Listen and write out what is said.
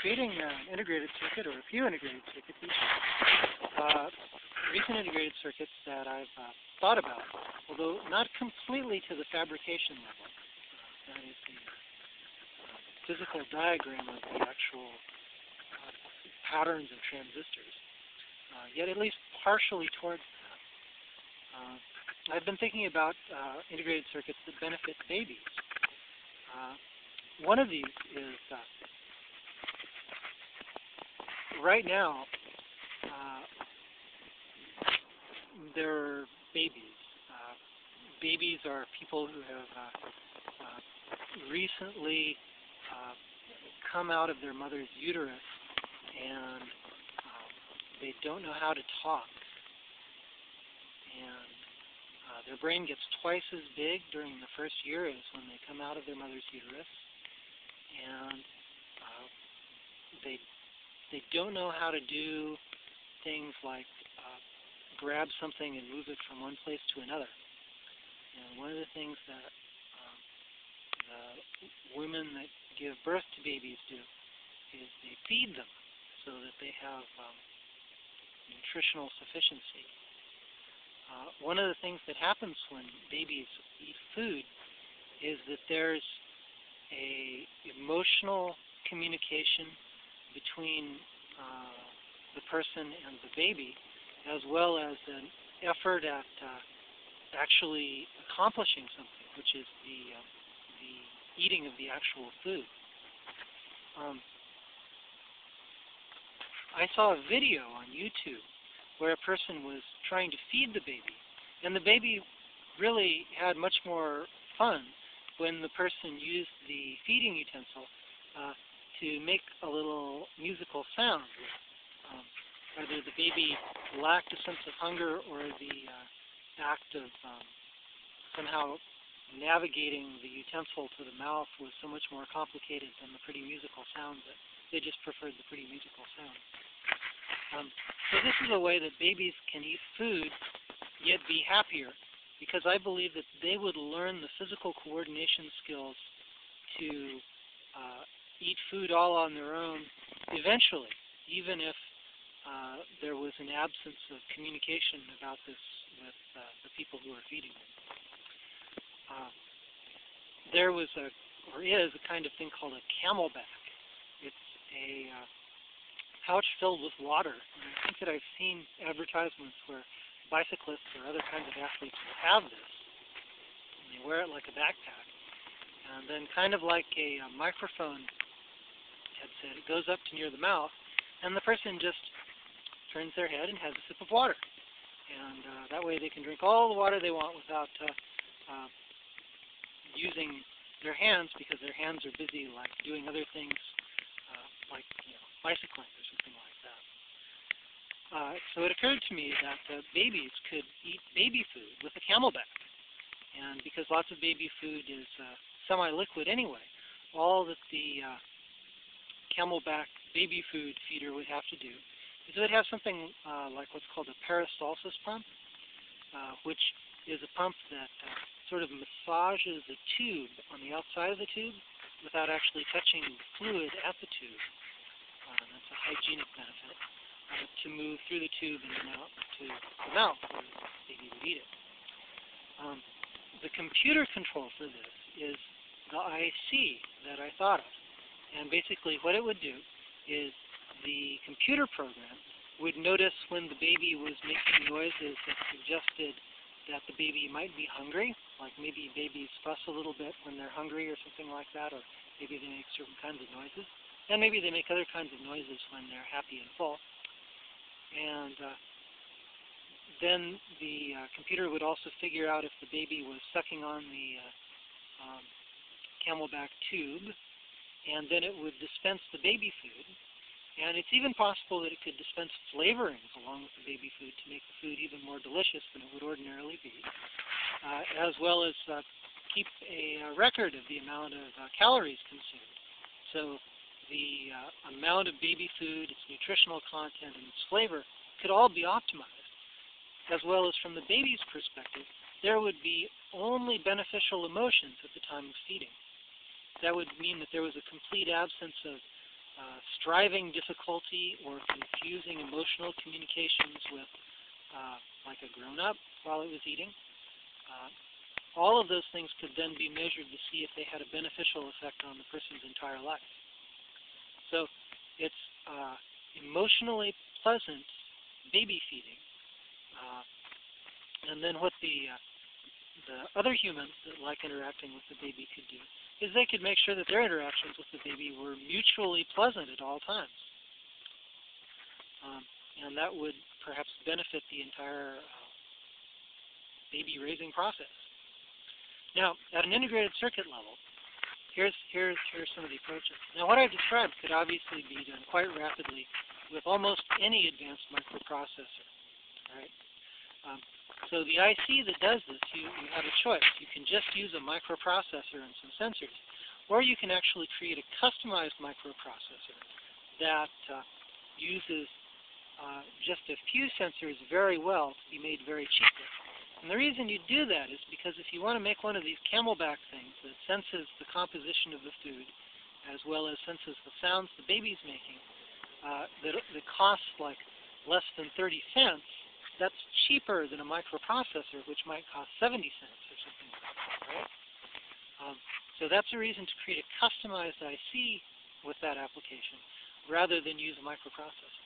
creating an integrated circuit, or a few integrated circuits, recent integrated circuits that I've thought about, although not completely to the fabrication level. That is the physical diagram of the actual patterns of transistors, yet at least partially towards that. I've been thinking about integrated circuits that benefit babies. One of these is right now there are babies. Babies are people who have recently come out of their mother's uterus, and they don't know how to talk. And their brain gets twice as big during the first year as when they come out of their mother's uterus. And they don't know how to do things like grab something and move it from one place to another. And one of the things that the women that give birth to babies do is they feed them so that they have nutritional sufficiency. One of the things that happens when babies eat food is that there's a emotional communication between the person and the baby, as well as an effort at actually accomplishing something, which is the eating of the actual food. I saw a video on YouTube where a person was trying to feed the baby, and the baby really had much more fun when the person used the feeding utensil to make a little musical sound. Either the baby lacked a sense of hunger, or the act of somehow navigating the utensil to the mouth was so much more complicated than the pretty musical sound that they just preferred the pretty musical sound. So this is a way that babies can eat food yet be happier, because I believe that they would learn the physical coordination skills to eat food all on their own eventually, even if there was an absence of communication about this with the people who are feeding them. There was or is a kind of thing called a camelback. It's a pouch filled with water. And I think that I've seen advertisements where bicyclists or other kinds of athletes have this. And they wear it like a backpack. And then kind of like a microphone headset, it goes up to near the mouth, and the person just turns their head and has a sip of water. And that way they can drink all the water they want without using their hands, because their hands are busy like doing other things, like bicycling or something like that. So it occurred to me that babies could eat baby food with a camelback. And because lots of baby food is semi-liquid anyway, all that the camelback baby food feeder would have to do is it would have something like what's called a peristalsis pump, which is a pump that sort of massages a tube on the outside of the tube without actually touching fluid at the tube. That's a hygienic benefit, to move through the tube and then out to the mouth where the baby would eat it. The computer control for this is the IC that I thought of. And basically what it would do is the computer program would notice when the baby was making noises that suggested that the baby might be hungry, like maybe babies fuss a little bit when they're hungry or something like that, or maybe they make certain kinds of noises, and maybe they make other kinds of noises when they're happy and full. And then the computer would also figure out if the baby was sucking on the camelback tube, and then it would dispense the baby food. And it's even possible that it could dispense flavorings along with the baby food to make the food even more delicious than it would ordinarily be, as well as keep a record of the amount of calories consumed. So the amount of baby food, its nutritional content, and its flavor could all be optimized, as well as from the baby's perspective, there would be only beneficial emotions at the time of feeding. That would mean that there was a complete absence of striving difficulty or confusing emotional communications with like a grown-up while it was eating. All of those things could then be measured to see if they had a beneficial effect on the person's entire life. So it's emotionally pleasant baby feeding. And then what the other humans that like interacting with the baby could do is they could make sure that their interactions with the baby were mutually pleasant at all times. And that would perhaps benefit the entire baby raising process. Now, at an integrated circuit level, here's some of the approaches. Now, what I've described could obviously be done quite rapidly with almost any advanced microprocessor, right? So the IC that does this, you have a choice. You can just use a microprocessor and some sensors, or you can actually create a customized microprocessor that uses just a few sensors very well to be made very cheaply. And the reason you do that is because if you want to make one of these camelback things that senses the composition of the food as well as senses the sounds the baby's making, that costs like less than 30 cents, that's cheaper than a microprocessor, which might cost 70 cents or something like that, right? So that's a reason to create a customized IC with that application rather than use a microprocessor.